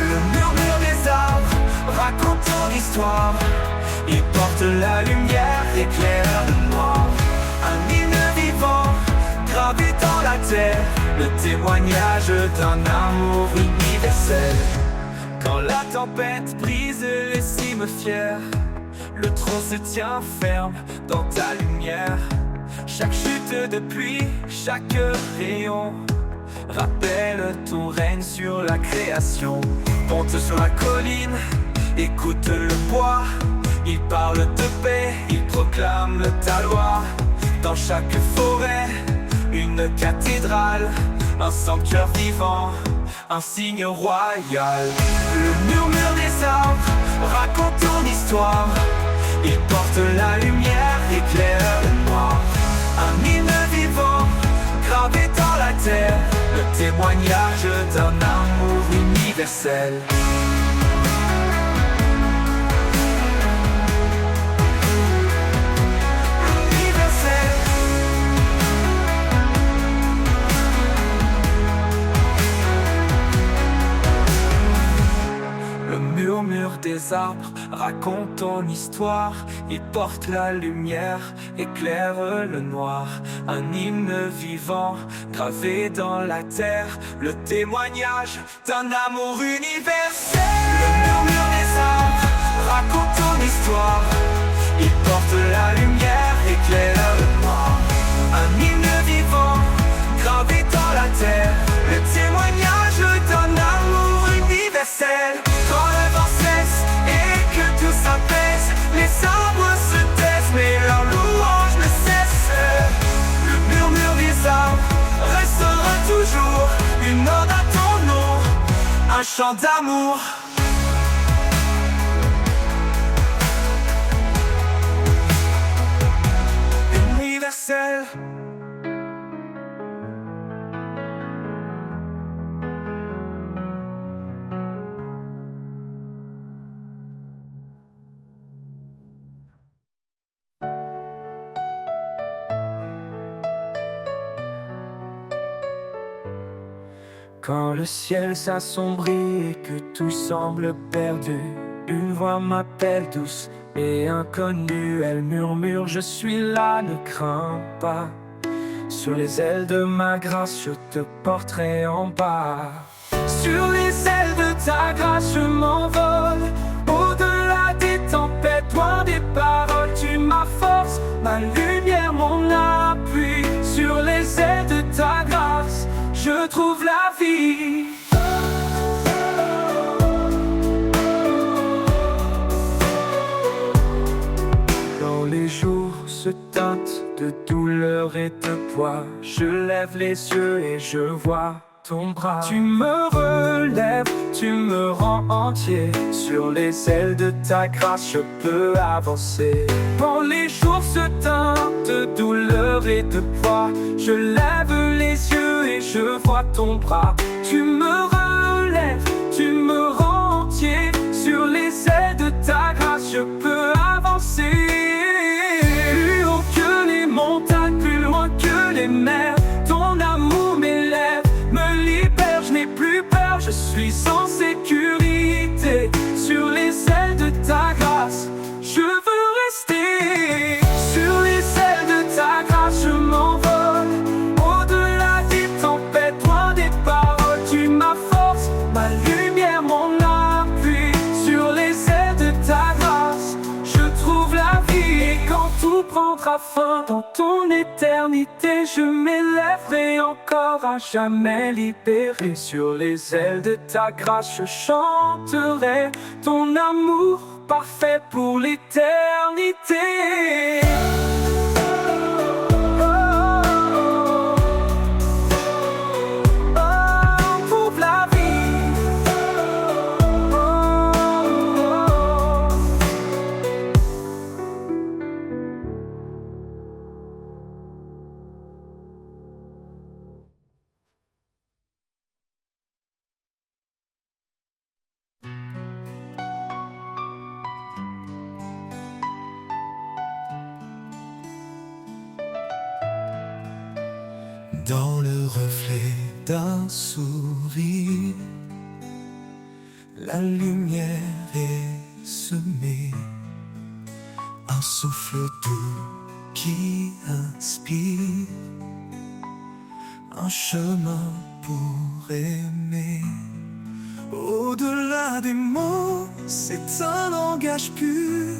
Le murmure des arbres raconte ton histoire. Il porte la lumière, éclaire le noir. Un hymne vivant, gravé dans la terre, le témoignage d'un amour universel. Quand la tempête brise les cimes fières, le tronc se tient ferme dans ta lumière. Chaque chute de pluie, chaque rayon rappelle ton règne sur la création. Monte sur la colline, écoute le bois. Il parle de paix, il proclame ta loi. Dans chaque forêt, une cathédrale, un sanctuaire vivant, un signe royal. Le murmure des arbres raconte ton histoire. Il porte la lumière, éclaire le noir. Un hymne vivant, gravé dans la terre, le témoignage d'un amour universel. Le murmure des arbres raconte ton histoire. Il porte la lumière, éclaire le noir. Un hymne vivant, gravé dans la terre, le témoignage d'un amour universel. Le murmure des les arbres racontent ton histoire. Ils portent la lumière, éclairent le noir. Un hymne vivant, gravé dans la terre. Le témoignage d'un amour universel. Quand le vent cesse et que tout s'apaise, les arbres se taisent, mais leur louange ne cesse. Le murmure des arbres restera toujours une ode à ton nom, un chant d'amour. Universel. Quand le ciel s'assombrit et que tout semble perdu, une voix m'appelle douce et inconnue. Elle murmure: je suis là, ne crains pas. Sur les ailes de ma grâce, je te porterai en bas. Sur les ailes de ta grâce, je m'envole. Au-delà des tempêtes, loin des paroles, tu ma force, ma lumière, mon appui. Sur les ailes de ta grâce, je trouve la vie. Quand les jours se teintent de douleur et de poids, je lève les yeux et je vois ton bras. Tu me relèves, tu me rends entier. Sur les ailes de ta grâce, je peux avancer. Quand les jours se teintent de douleur et de poids, je lève les yeux et je vois ton bras. Tu me relèves, tu me rends entier. Sur les ailes de ta grâce, je peux avancer. Plus haut que les montagnes, plus loin que les mers, ton amour m'élève, me libère, je n'ai plus peur, je suis en sécurité. Sur les ailes de ta grâce, je veux rester. Sur les ailes de ta grâce, je m'envole. Au-delà des tempêtes, loin des paroles, tu ma force, ma lumière, mon appui. Sur les ailes de ta grâce, je trouve la vie. Et quand tout prendra fin dans ton éternité, je m'élèverai encore à jamais libéré. Sur les ailes de ta grâce, je chanterai ton amour parfait pour l'éternité. Pour la vie. Dans le reflet d'un sourire, la lumière est semée, un souffle doux qui inspire, un chemin pour aimer. Au-delà des mots, c'est un langage pur,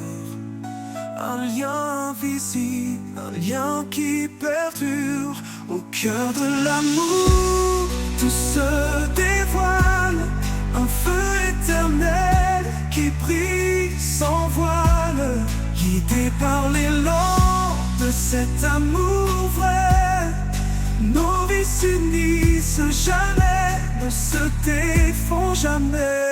un lien invisible, un lien qui perdure. Au cœur de l'amour, tout se dévoile, un feu éternel qui brille sans voile, guidé par l'élan de cet amour vrai. Nos vies s'unissent jamais, ne se défont jamais.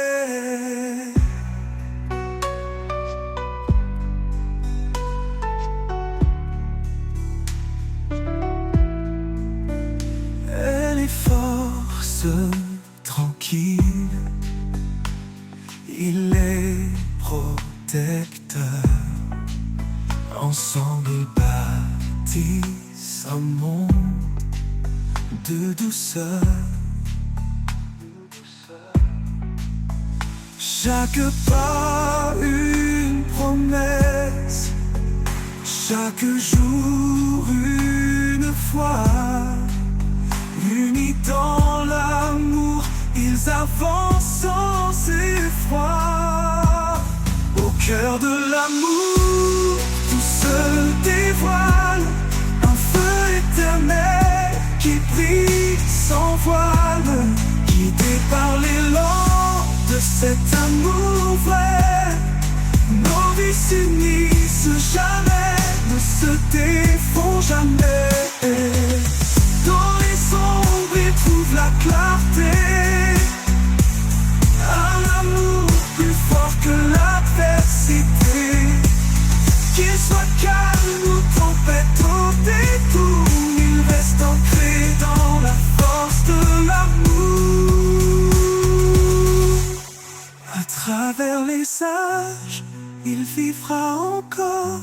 Tranquille, il est protecteur. Ensemble ils bâtissent un monde de douceur. Chaque pas une promesse, chaque jour une foi. Unis dans l'amour, ils avancent sans effroi. cœur de l'amour, tout se dévoile, un feu éternel qui brille sans voile, guidé par l'élan de cet amour vrai. Nos vies s'unissent jamais, ne se défont jamais. Dans les ombres, ils trouvent la clarté. Un amour plus fort que l'adversité. Qu'il soit calme ou tempête au détour, il reste ancré dans la force de l'amour. À travers les âges, il vivra encore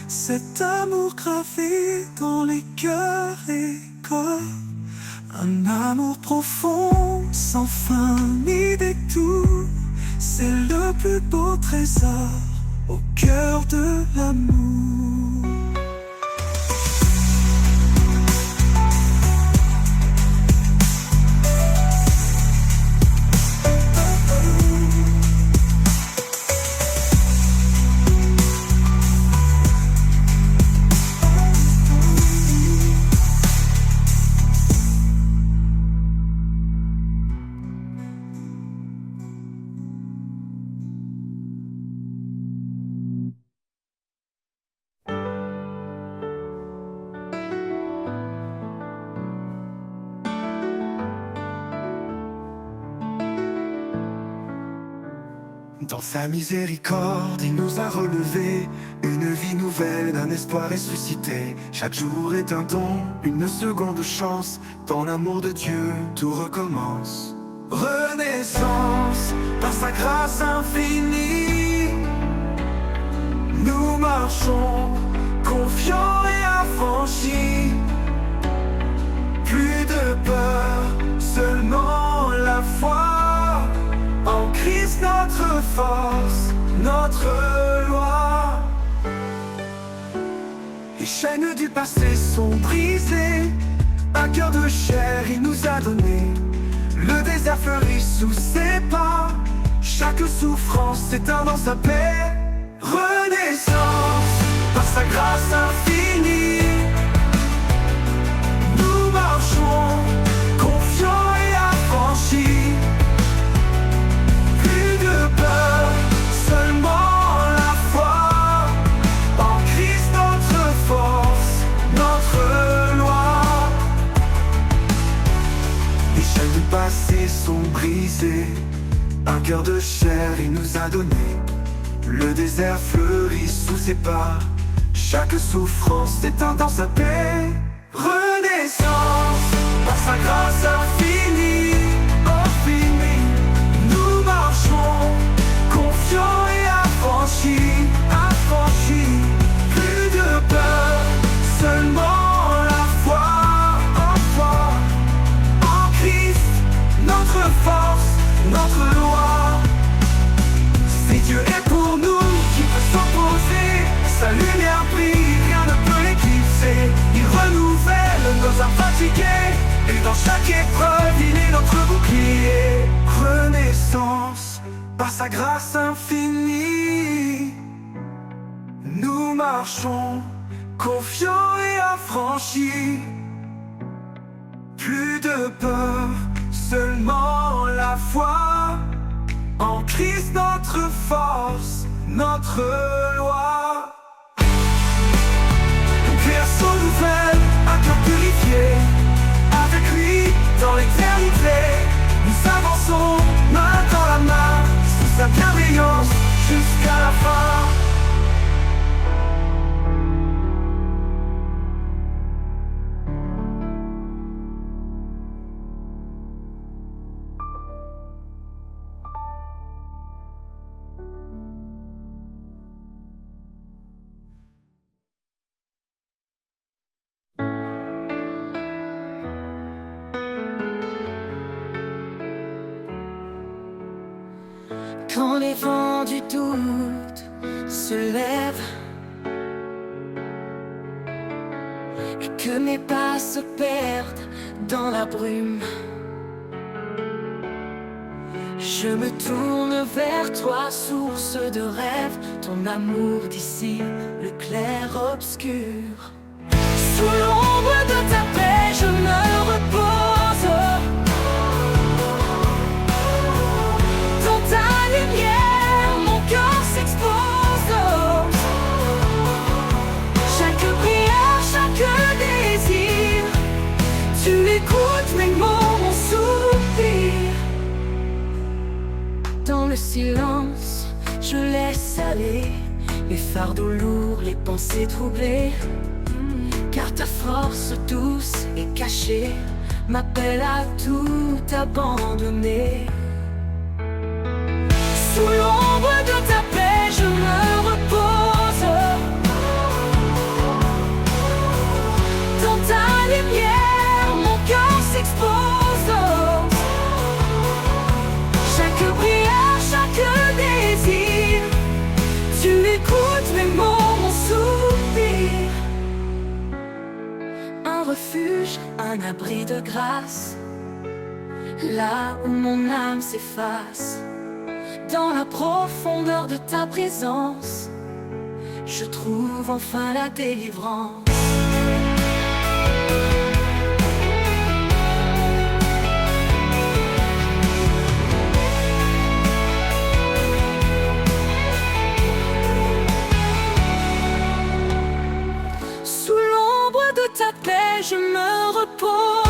cet amour gravé dans les cœurs et corps. Un amour profond, sans fin ni détour, c'est le plus beau trésor au cœur de l'amour. Dans sa miséricorde, il nous a relevés, une vie nouvelle, d'un espoir ressuscité. Chaque jour est un don, une seconde chance. Dans l'amour de Dieu, tout recommence. Renaissance, par sa grâce infinie, nous marchons, confiants et affranchis. Plus de peur, seulement la foi. En Christ notre force, notre loi. Les chaînes du passé sont brisées, un cœur de chair il nous a donné. Le désert fleurit sous ses pas, chaque souffrance s'éteint dans sa paix. Renaissance, par sa grâce infinie, nous marchons, confiants et affranchis. Seulement la foi, en Christ notre force, notre loi. Les chaînes du passé sont brisées, un cœur de chair il nous a donné. Le désert fleurit sous ses pas, chaque souffrance s'éteint dans sa paix. Renaissance, par sa grâce infinie, nous marchons, confiants et affranchis, affranchis. Plus de peur, seulement la foi, en Christ, notre force, notre loi. Si Dieu est pour nous, qui peut s'opposer? Sa lumière brille, rien ne peut l'éclipser. Il renouvelle nos âmes fatiguées, et dans chaque épreuve, il est notre bouclier. Renaissance, par sa grâce infinie, nous marchons, confiants et affranchis. Plus de peur, seulement la foi, en Christ notre force, notre loi. Une création nouvelle, un cœur purifié, avec lui dans l'éternité. Nous avançons main dans la main, sous sa bienveillance jusqu'à la fin. Quand les vents du doute se lèvent et que mes pas se perdent dans la brume, Je me tourne vers toi, source de rêve, ton amour dissipe le clair-obscur. Sous l'ombre de ta paix, je me repose. Dans ta lumière, mon cœur s'expose. Chaque prière, chaque désir, tu écoutes mes mots, mon soupir. Dans le silence, je laisse aller les fardeaux lourds, les pensées troublées. Car ta force douce et cachée m'appelle à tout abandonner. Sous l'ombre de ta paix, je me repose. Dans ta lumière, mon cœur s'expose. Chaque prière, chaque désir, tu écoutes mes mots, mon soupir. Un refuge, un abri de grâce, là où mon âme s'efface. Dans la profondeur de ta présence, je trouve enfin la délivrance. Sous l'ombre de ta paix, je me repose.